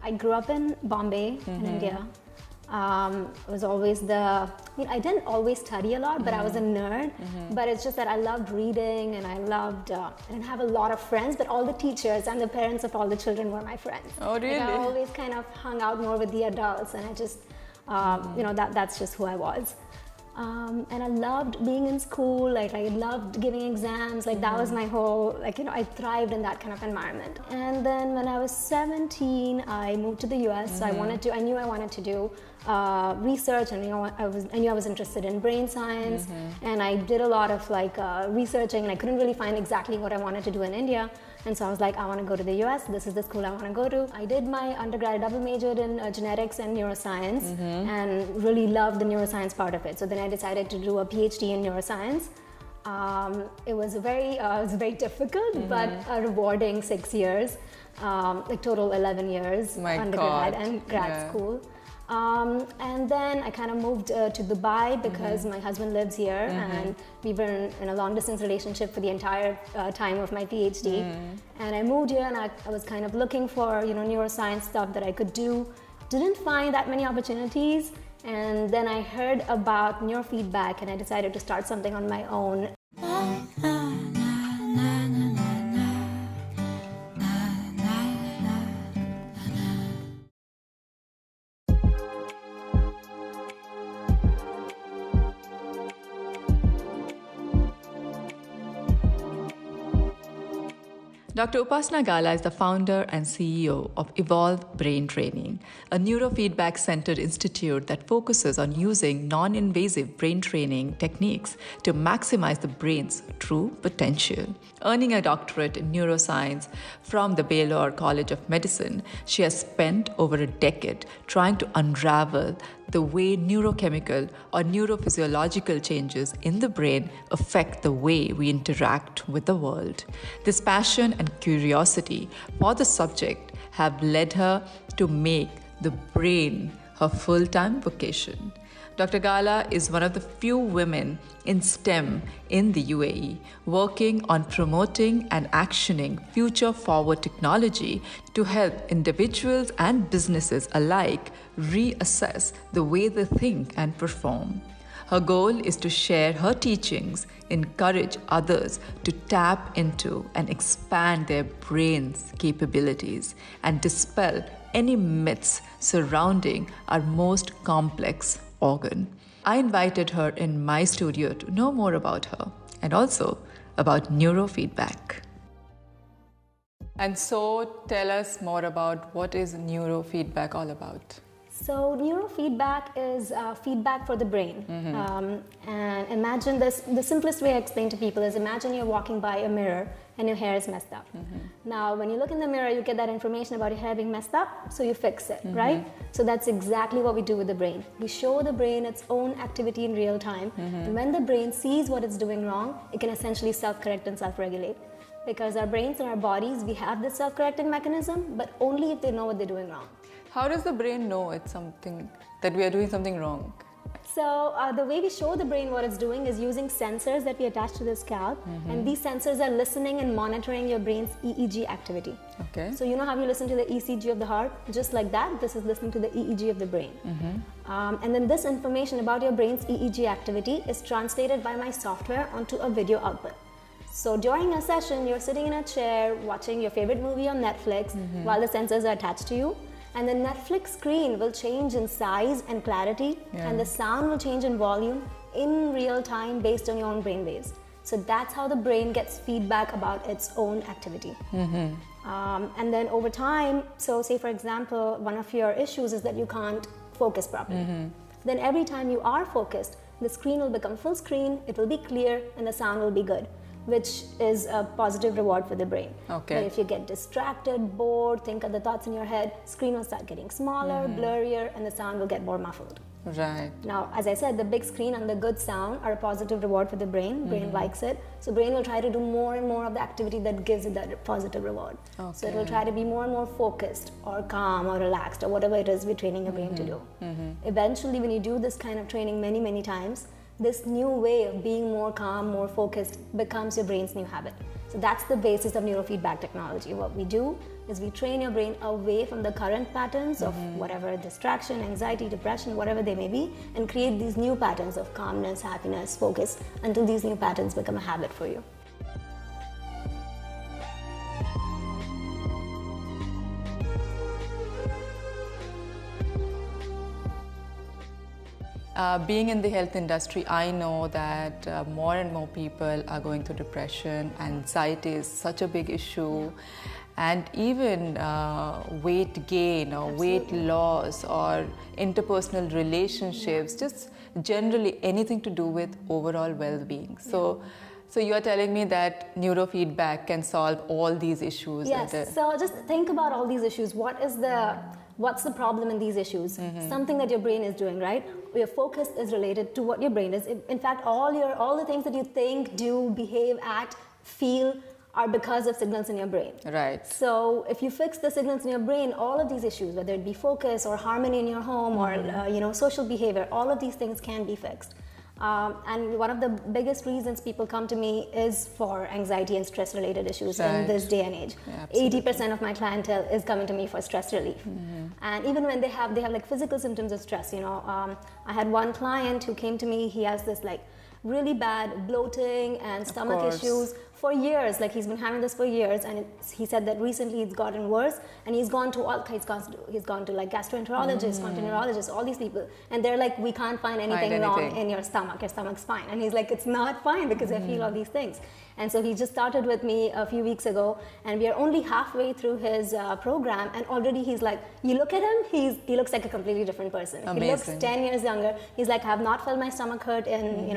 I grew up in Bombay, in India. Was always I didn't always study a lot, but I was a nerd. But it's just that I loved reading, and I didn't have a lot of friends, but all the teachers and the parents of all the children were my friends. Oh, really? Like I always kind of hung out more with the adults, and I just, that's just who I was. And I loved being in school, like I loved giving exams, like that was my whole, I thrived in that kind of environment. And then when I was 17, I moved to the US. So I knew I wanted to do research, and I knew I was interested in brain science, and I did a lot of researching, and I couldn't really find exactly what I wanted to do in India. And so I was like, I want to go to the US. This is the school I want to go to. I did my undergrad, I double majored in genetics and neuroscience, and really loved the neuroscience part of it. So then I decided to do a PhD in neuroscience. It was very difficult, but a rewarding 6 years, total 11 years, undergrad and grad school. And then I kind of moved to Dubai because my husband lives here, and we were in a long distance relationship for the entire time of my PhD. And I moved here, and I was kind of looking for neuroscience stuff that I could do. Didn't find that many opportunities, and then I heard about neurofeedback, and I decided to start something on my own. Dr. Upasana Gala is the founder and CEO of Evolve Brain Training, a neurofeedback-centered institute that focuses on using non-invasive brain training techniques to maximize the brain's true potential. Earning a doctorate in neuroscience from the Baylor College of Medicine, she has spent over a decade trying to unravel the way neurochemical or neurophysiological changes in the brain affect the way we interact with the world. This passion and curiosity for the subject have led her to make the brain her full-time vocation. Dr. Gala is one of the few women in STEM in the UAE, working on promoting and actioning future-forward technology to help individuals and businesses alike reassess the way they think and perform. Her goal is to share her teachings, encourage others to tap into and expand their brain's capabilities, and dispel any myths surrounding our most complex organ. I invited her in my studio to know more about her and also about neurofeedback. And so tell us more about what is neurofeedback all about. So neurofeedback is feedback for the brain. And imagine this, the simplest way I explain to people is imagine you're walking by a mirror and your hair is messed up. Now, when you look in the mirror, you get that information about your hair being messed up, so you fix it, right? So that's exactly what we do with the brain. We show the brain its own activity in real time. And when the brain sees what it's doing wrong, it can essentially self-correct and self-regulate. Because our brains and our bodies, we have this self-correcting mechanism, but only if they know what they're doing wrong. How does the brain know it's something, that we are doing something wrong? So the way we show the brain what it's doing is using sensors that we attach to the scalp, and these sensors are listening and monitoring your brain's EEG activity. Okay. So you know how you listen to the ECG of the heart? Just like that, this is listening to the EEG of the brain. And then this information about your brain's EEG activity is translated by my software onto a video output. So during a session, you're sitting in a chair watching your favorite movie on Netflix while the sensors are attached to you. And the Netflix screen will change in size and clarity, and the sound will change in volume in real time based on your own brain waves. So that's how the brain gets feedback about its own activity. And then over time, so say for example, one of your issues is that you can't focus properly. Then every time you are focused, the screen will become full screen, it will be clear, and the sound will be good, which is a positive reward for the brain. Okay. But if you get distracted, bored, think of the thoughts in your head, screen will start getting smaller, blurrier, and the sound will get more muffled. Right. Now, as I said, the big screen and the good sound are a positive reward for the brain. Brain likes it. So brain will try to do more and more of the activity that gives it that positive reward. Okay. So it will try to be more and more focused or calm or relaxed or whatever it is we're training your brain to do. Eventually, when you do this kind of training many, many times, this new way of being more calm, more focused becomes your brain's new habit. So that's the basis of neurofeedback technology. What we do, is we train your brain away from the current patterns of whatever distraction, anxiety, depression, whatever they may be, and create these new patterns of calmness, happiness, focus, until these new patterns become a habit for you. Being in the health industry, I know that more and more people are going through depression. Anxiety is such a big issue, and even weight gain or weight loss or interpersonal relationships, just generally anything to do with overall well-being. So you are telling me that neurofeedback can solve all these issues? Yes. So just think about all these issues. What's the problem in these issues? Something that your brain is doing, right? Your focus is related to what your brain is. In fact, all the things that you think, do, behave, act, feel are because of signals in your brain. Right. So if you fix the signals in your brain, all of these issues, whether it be focus or harmony in your home or social behavior, all of these things can be fixed. And one of the biggest reasons people come to me is for anxiety and stress related issues in this day and age. 80% of my clientele is coming to me for stress relief. And even when they have like physical symptoms of stress, I had one client who came to me, he has this like really bad bloating and stomach issues for years. Like he's been having this for years, and he said that recently it's gotten worse, and he's gone to like gastroenterologists, gone to neurologists, all these people, and they're like, we can't find anything wrong in your stomach's fine. And he's like, it's not fine because I feel all these things. And so he just started with me a few weeks ago, and we are only halfway through his program, and already he's like, you look at him, he looks like a completely different person. Amazing. He looks 10 years younger. He's like, I have not felt my stomach hurt in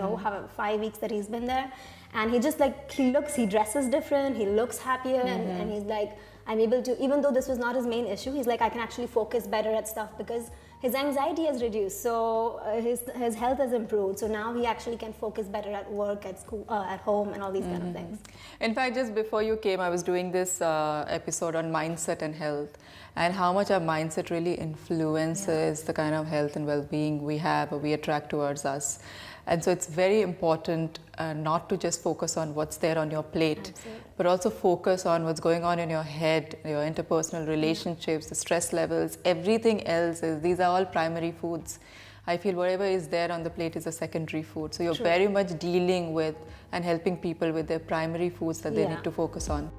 5 weeks that he's been there. And he just like, he dresses different, he looks happier, and he's like, I'm able to, even though this was not his main issue, he's like, I can actually focus better at stuff because his anxiety has reduced, so his health has improved. So now he actually can focus better at work, at school, at home, and all these kind of things. In fact, just before you came, I was doing this episode on mindset and health, and how much our mindset really influences the kind of health and well-being we have or we attract towards us. And so it's very important not to just focus on what's there on your plate, but also focus on what's going on in your head, your interpersonal relationships, the stress levels, everything else. These are all primary foods. I feel whatever is there on the plate is a secondary food. So you're very much dealing with and helping people with their primary foods that they need to focus on.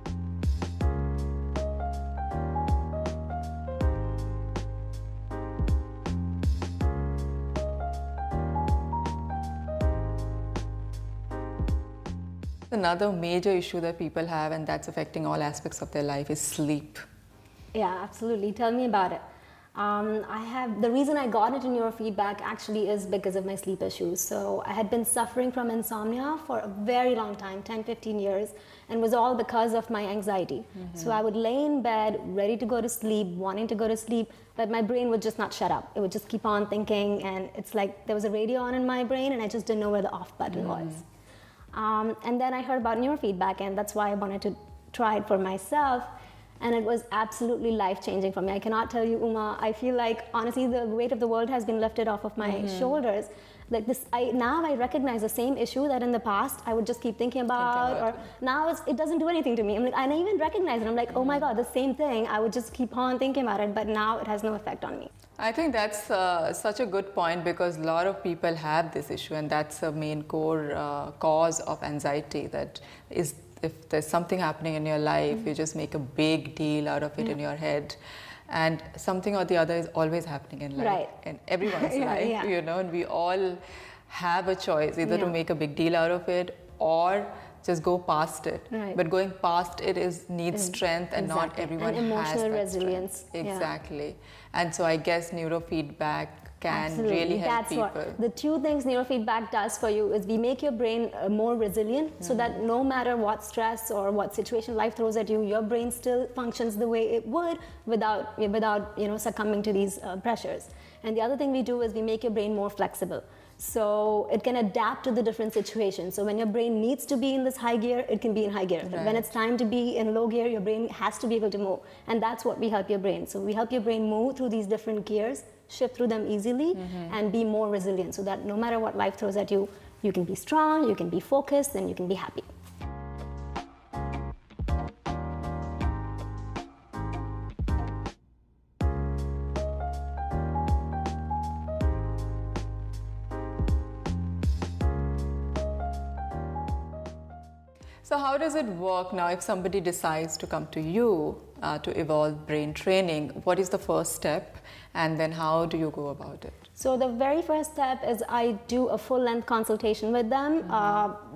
Another major issue that people have, and that's affecting all aspects of their life, is sleep. Yeah, absolutely. Tell me about it. The reason I got into neurofeedback actually is because of my sleep issues. So I had been suffering from insomnia for a very long time, 10, 15 years, and was all because of my anxiety. So I would lay in bed, ready to go to sleep, wanting to go to sleep, but my brain would just not shut up. It would just keep on thinking, and it's like there was a radio on in my brain, and I just didn't know where the off button was. And then I heard about neurofeedback, and that's why I wanted to try it for myself. And it was absolutely life-changing for me. I cannot tell you, Uma, I feel like, honestly, the weight of the world has been lifted off of my shoulders. Like this, now I recognize the same issue that in the past I would just keep thinking about, or now it doesn't do anything to me. I'm like, I even recognize it. I'm like, oh my God, the same thing. I would just keep on thinking about it, but now it has no effect on me. I think that's such a good point, because a lot of people have this issue, and that's a main core cause of anxiety. That is, if there's something happening in your life, you just make a big deal out of it in your head. And something or the other is always happening in life, in everyone's life, and we all have a choice either to make a big deal out of it or just go past it. But going past it needs strength, and not everyone and has emotional that resilience. Strength. Exactly. And so I guess neurofeedback can really help people. The two things neurofeedback does for you is we make your brain more resilient, so that no matter what stress or what situation life throws at you, your brain still functions the way it would without succumbing to these pressures. And the other thing we do is we make your brain more flexible, so it can adapt to the different situations. So when your brain needs to be in this high gear, it can be in high gear. When it's time to be in low gear, your brain has to be able to move. And that's what we help your brain. So we help your brain move through these different gears, shift through them easily, and be more resilient, so that no matter what life throws at you, you can be strong, you can be focused, and you can be happy. So how does it work now if somebody decides to come to you to evolve brain training? What is the first step, and then how do you go about it? So the very first step is I do a full-length consultation with them.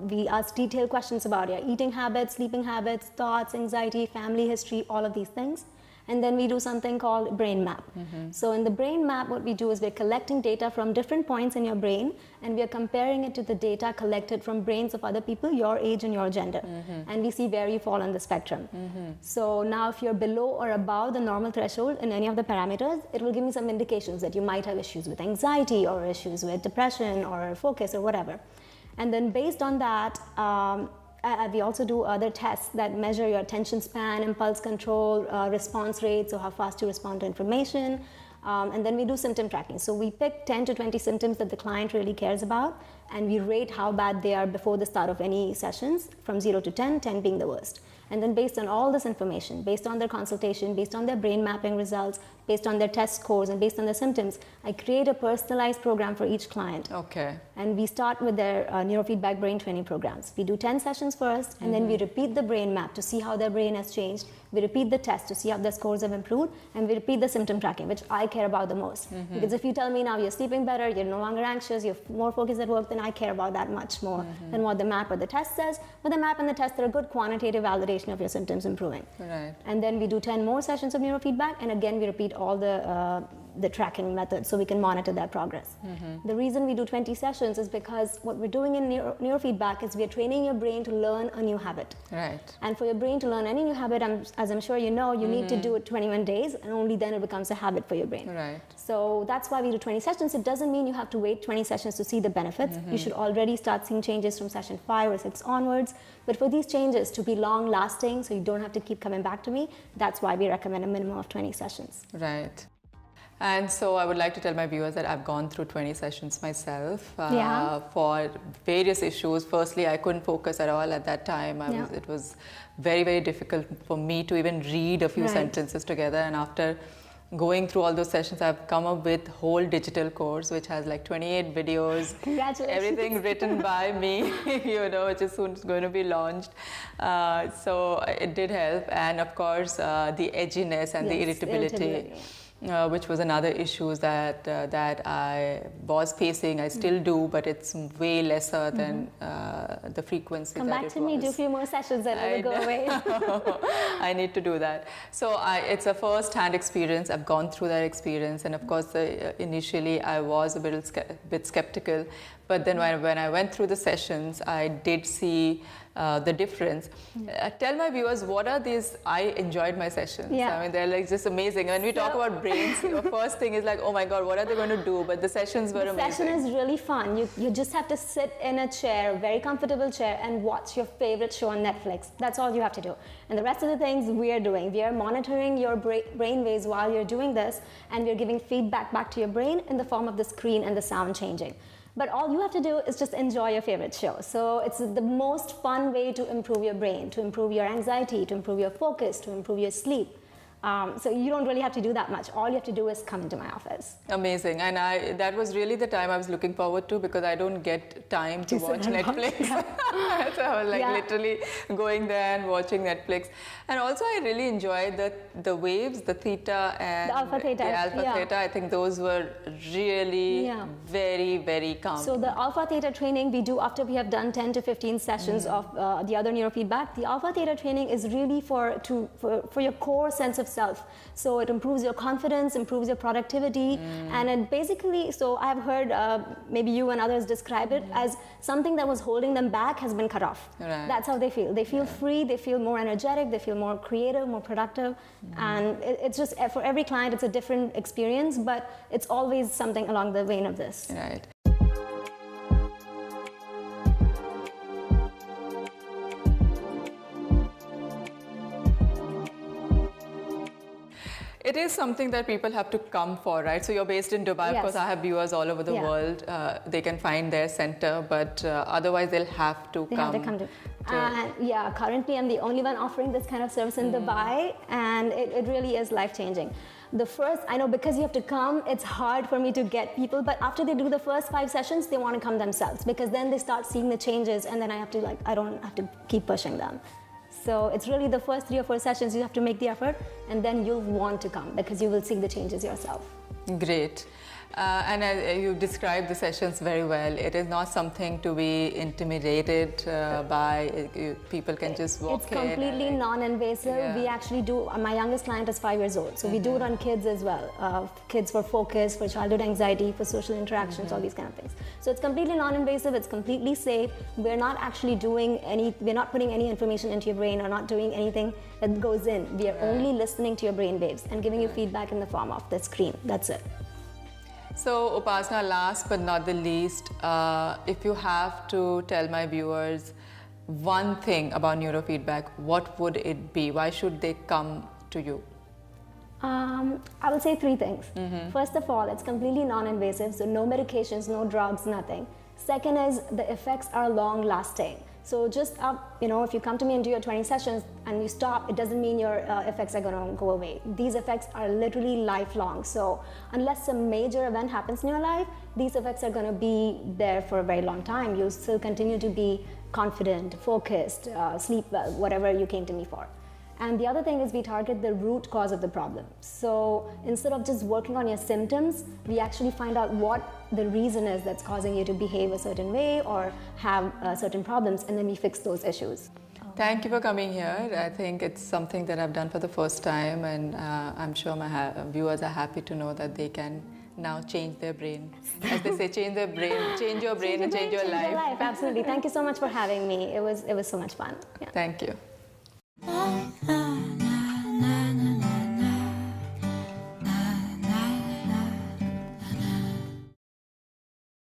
We ask detailed questions about your eating habits, sleeping habits, thoughts, anxiety, family history, all of these things. And then we do something called brain map. So in the brain map, what we do is we're collecting data from different points in your brain, and we are comparing it to the data collected from brains of other people, your age and your gender. And we see where you fall on the spectrum. So now if you're below or above the normal threshold in any of the parameters, it will give me some indications that you might have issues with anxiety or issues with depression or focus or whatever. And then based on that, we also do other tests that measure your attention span, impulse control, response rate, so how fast you respond to information. And then we do symptom tracking. So we pick 10 to 20 symptoms that the client really cares about, and we rate how bad they are before the start of any sessions from 0 to 10, 10 being the worst. And then based on all this information, based on their consultation, based on their brain mapping results, based on their test scores, and based on their symptoms, I create a personalized program for each client. Okay. And we start with their neurofeedback brain training programs. We do 10 sessions first, and then we repeat the brain map to see how their brain has changed. We repeat the test to see how their scores have improved, and we repeat the symptom tracking, which I care about the most. Because if you tell me now you're sleeping better, you're no longer anxious, you're more focused at work, then I care about that much more than what the map or the test says. But the map and the test are a good quantitative validation of your symptoms improving. Right. And then we do 10 more sessions of neurofeedback, and again we repeat all the tracking methods so we can monitor their progress. The reason we do 20 sessions is because what we're doing in neurofeedback is we're training your brain to learn a new habit. Right. And for your brain to learn any new habit, as I'm sure you know, you need to do it 21 days, and only then it becomes a habit for your brain. Right. So that's why we do 20 sessions. It doesn't mean you have to wait 20 sessions to see the benefits. You should already start seeing changes from session 5 or 6 onwards. But for these changes to be long lasting, so you don't have to keep coming back to me, that's why we recommend a minimum of 20 sessions. Right. And so I would like to tell my viewers that I've gone through 20 sessions myself for various issues. Firstly, I couldn't focus at all at that time. It was very, very difficult for me to even read a few sentences together. And after going through all those sessions, I've come up with a whole digital course which has like 28 videos, everything written by me, which is soon going to be launched. So it did help. And of course, the edginess and the irritability. Which was another issue that I was facing. I still do, but it's way lesser than the frequency that it was. Come back to me, do a few more sessions and it will go away. I need to do that. So it's a first-hand experience. I've gone through that experience, and of course, initially I was a bit skeptical. But then when I went through the sessions, I did see the difference. Tell my viewers, what are these? I enjoyed my sessions. I mean, they're like just amazing. When we talk about brains, the first thing is like, oh my God, what are they going to do? But the sessions were amazing. The session is really fun. You just have to sit in a chair, a very comfortable chair, and watch your favorite show on Netflix. That's all you have to do. And the rest of the things we are doing. We are monitoring your brain waves while you're doing this, and we're giving feedback back to your brain in the form of the screen and the sound changing. But all you have to do is just enjoy your favorite show. So it's the most fun way to improve your brain, to improve your anxiety, to improve your focus, to improve your sleep. So you don't really have to do that much. All you have to do is come into my office. Amazing. And that was really the time I was looking forward to, because I don't get time to watch Netflix. So I was like literally going there and watching Netflix. And also I really enjoyed the waves, the theta and the alpha theta. The alpha theta. I think those were really very, very calm. So the alpha theta training we do after we have done 10 to 15 sessions of the other neurofeedback. The alpha theta training is really for your core sense of self. So it improves your confidence, improves your productivity, and it basically, so I've heard maybe you and others describe it as something that was holding them back has been cut off. That's how they feel. They feel free, they feel more energetic, they feel more creative, more productive, and it's just, for every client it's a different experience, but it's always something along the vein of this. Right. It is something that people have to come for, right? So you're based in Dubai. Of course, I have viewers all over the world. They can find their center, but otherwise they'll have to come. Currently I'm the only one offering this kind of service in Dubai, and it really is life-changing. I know because you have to come, it's hard for me to get people, but after they do the first 5 sessions, they want to come themselves, because then they start seeing the changes, and then I don't have to keep pushing them. So it's really the first 3 or 4 sessions you have to make the effort, and then you'll want to come because you will see the changes yourself. Great. And you described the sessions very well. It is not something to be intimidated by. People can just walk in. It's completely non-invasive. Yeah. We actually do, my youngest client is 5 years old, so we do it on kids as well. Kids for focus, for childhood anxiety, for social interactions, all these kind of things. So it's completely non-invasive, it's completely safe. We're not actually we're not putting any information into your brain or not doing anything that goes in. We are only listening to your brain waves and giving you feedback in the form of the screen. That's it. So Upasana, last but not the least, if you have to tell my viewers one thing about neurofeedback, what would it be? Why should they come to you? I will say 3 things. First of all, it's completely non-invasive, so no medications, no drugs, nothing. Second is the effects are long-lasting. So just if you come to me and do your 20 sessions and you stop, it doesn't mean your effects are going to go away. These effects are literally lifelong. So unless some major event happens in your life, these effects are going to be there for a very long time. You'll still continue to be confident, focused, sleep well, whatever you came to me for. And the other thing is we target the root cause of the problem. So instead of just working on your symptoms, we actually find out what the reason is that's causing you to behave a certain way or have certain problems, and then we fix those issues. Thank you for coming here. I think it's something that I've done for the first time, and I'm sure my viewers are happy to know that they can now change their brain. As they say, change your brain and change your life. Absolutely. Thank you so much for having me. It was so much fun. Yeah. Thank you.